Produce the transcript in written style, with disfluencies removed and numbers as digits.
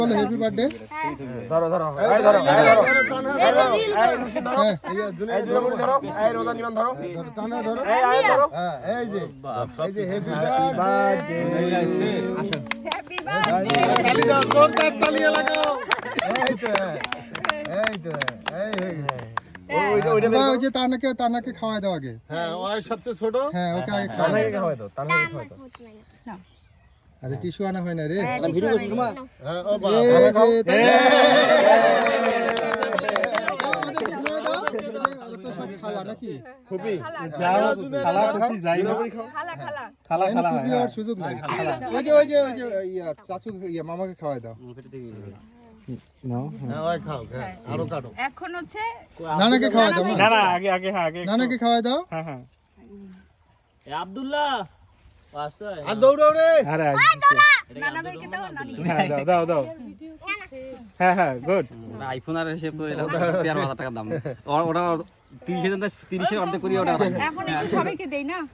বলো happy birthday. ধরো ধরো এই ধরো এই রুশিন ধরো এই জুরাবুড়ি ধরো এই রোজা নিমান ধরো টানা ধরো। এই ধরো হ্যাঁ এই যে হ্যাপি বার্থডে। আসেন হ্যাপি বার্থডে তালি দাও, জোরদার তালি লাগাও। এই তো এই তো ওই যে তানাকে খাওয়াই দাও আগে। হ্যাঁ ওই সবচেয়ে ছোট। হ্যাঁ ওকে আগে খাওয়াই তানাকে দাও। খাওয়াই দাও তানাকে খাওয়াই দাও আরে টিস্যু আনা হয় না রে। ভিডিও করছিস তোমা হ্যাঁ ও বাবা এই যে আমাদেরকে খাওয়াই দাও। তো সব খালা নাকি? ফুপি খালা খুশি যাই না খালা খালা খালা খালা খুবই হয় আর সুযোগ নাই। ওই যে ইয়া চাচু ইয়া মামাকে খাওয়াই দাও। হ্যাঁ ওই খাও হ্যাঁ আরো কাটো। এখন হচ্ছে নানাকে খাওয়াই দাও। না না আগে আগে হ্যাঁ আগে নানাকে খাওয়াই দাও। হ্যাঁ হ্যাঁ আব্দুল্লাহ আসছে আর দৌড়াও রে। আরে নানা ভাইকে দাও নানি হ্যাঁ দাও দাও দাও হ্যাঁ হ্যাঁ গুড আইফোন আর এসে তো এটা 13,000 টাকা দাম ওটা 30,000 অর্ধেক করি ওটা এখন একটু সবাইকে দেই না